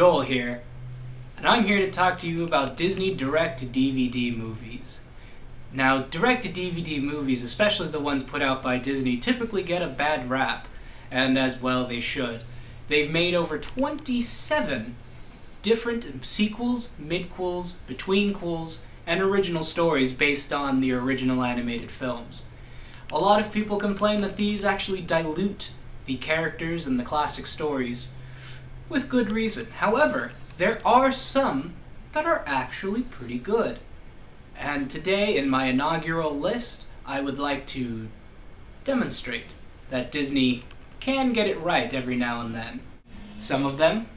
Joel here, and I'm here to talk to you about Disney direct-to-DVD movies. Now, direct-to-DVD movies, especially the ones put out by Disney, typically get a bad rap, and as well they should. They've made over 27 different sequels, midquels, betweenquels, and original stories based on the original animated films. A lot of people complain that these actually dilute the characters and the classic stories, with good reason. However, there are some that are actually pretty good. And today, in my inaugural list, I would like to demonstrate that Disney can get it right every now and then. Some of them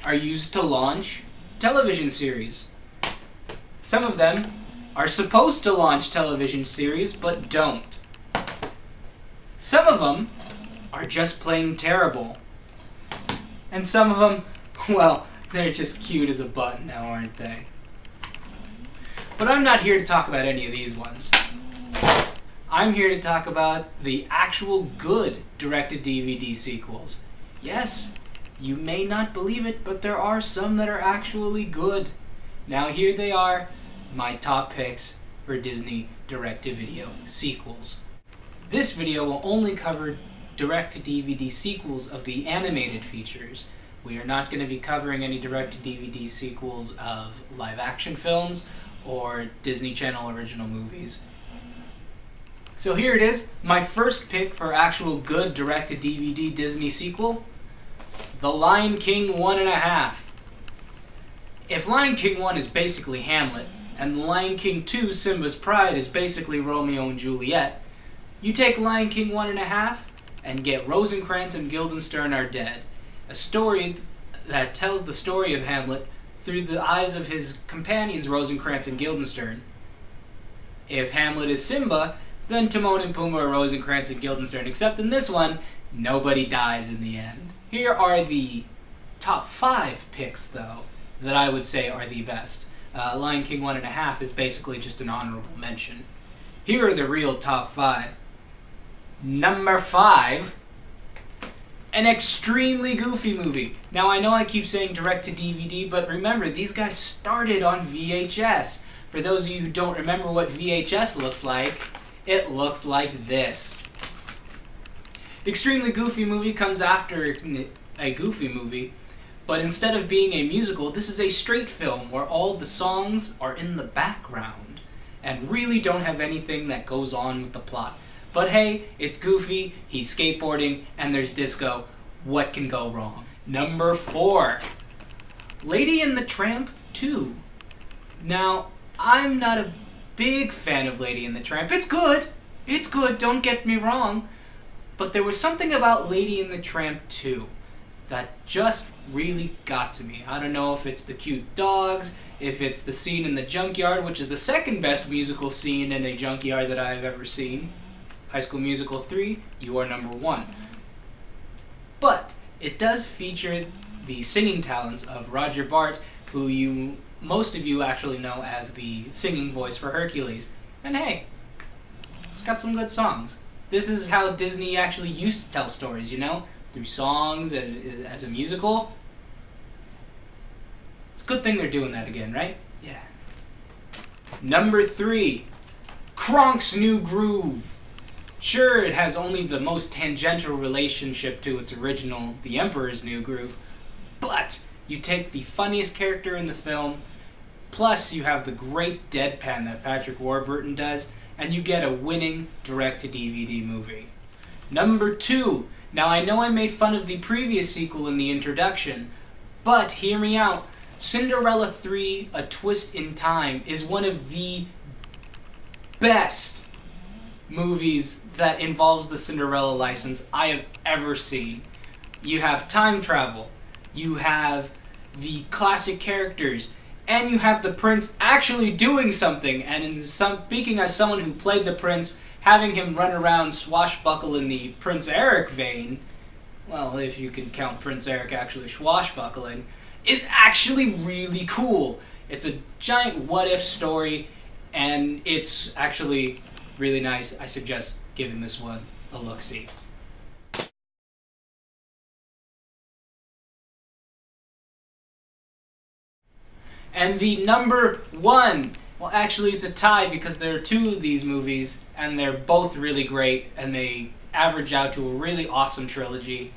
are used to launch television series. Some of them are supposed to launch television series, but don't. Some of them are just plain terrible. And some of them, well, they're just cute as a button now, aren't they? But I'm not here to talk about any of these ones. I'm here to talk about the actual good direct-to-DVD sequels. Yes, you may not believe it, but there are some that are actually good. Now here they are, my top picks for Disney direct-to-video sequels. This video will only cover direct-to-DVD sequels of the animated features. We are not going to be covering any direct-to-DVD sequels of live-action films or Disney Channel original movies. So here it is, my first pick for actual good direct-to-DVD Disney sequel, The Lion King 1.5. If Lion King 1 is basically Hamlet, and The Lion King 2, Simba's Pride, is basically Romeo and Juliet, you take Lion King 1.5 and get Rosencrantz and Guildenstern Are Dead, a story that tells the story of Hamlet through the eyes of his companions Rosencrantz and Guildenstern. If Hamlet is Simba, then Timon and Pumbaa are Rosencrantz and Guildenstern, except in this one, nobody dies in the end. Here are the top 5 picks, though, that I would say are the best. Lion King 1.5 is basically just an honorable mention. Here are the real top 5. Number 5, an extremely goofy movie. Now I know I keep saying direct-to-DVD, but remember, these guys started on VHS. For those of you who don't remember what VHS looks like, it looks like this. Extremely Goofy movie comes after a Goofy movie, but instead of being a musical, this is a straight film where all the songs are in the background and really don't have anything that goes on with the plot. But hey, it's Goofy, he's skateboarding, and there's disco. What can go wrong? Number 4, Lady and the Tramp 2. Now, I'm not a big fan of Lady and the Tramp. It's good, don't get me wrong. But there was something about Lady and the Tramp 2 that just really got to me. I don't know if it's the cute dogs, if it's the scene in the junkyard, which is the second best musical scene in a junkyard that I've ever seen. High School Musical 3, you are number 1. But it does feature the singing talents of Roger Bart, who most of you actually know as the singing voice for Hercules. And hey, it's got some good songs. This is how Disney actually used to tell stories, you know? Through songs and as a musical. It's a good thing they're doing that again, right? Yeah. Number 3, Kronk's New Groove. Sure, it has only the most tangential relationship to its original, The Emperor's New Groove, but you take the funniest character in the film, plus you have the great deadpan that Patrick Warburton does, and you get a winning direct-to-DVD movie. Number 2. Now I know I made fun of the previous sequel in the introduction, but hear me out. Cinderella 3, A Twist in Time is one of the best movies that involves the Cinderella license I have ever seen. You have time travel, you have the classic characters, and you have the prince actually doing something, and speaking as someone who played the prince, having him run around swashbuckle in the Prince Eric vein, well, if you can count Prince Eric actually swashbuckling, is actually really cool. It's a giant what-if story, and it's actually really nice. I suggest giving this one a look-see. And the number one, well, actually it's a tie because there are two of these movies, and they're both really great, and they average out to a really awesome trilogy.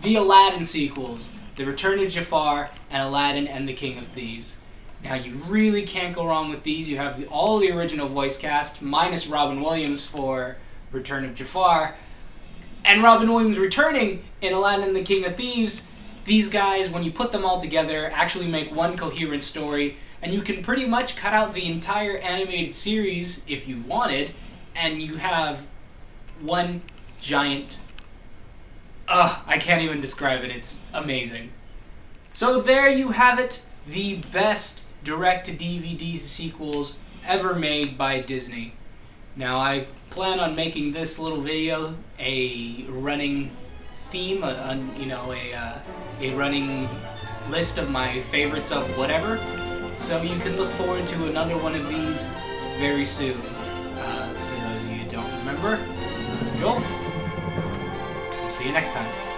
The Aladdin sequels, The Return of Jafar, and Aladdin and the King of Thieves. Now, you really can't go wrong with these. You have all the original voice cast, minus Robin Williams for Return of Jafar, and Robin Williams returning in Aladdin and the King of Thieves. These guys, when you put them all together, actually make one coherent story, and you can pretty much cut out the entire animated series if you wanted, and you have one giant... I can't even describe it. It's amazing. So there you have it, the best direct-to-DVD sequels ever made by Disney. Now, I plan on making this little video a running theme, a running list of my favorites of whatever, so you can look forward to another one of these very soon. For those of you who don't remember, Joel. See you next time.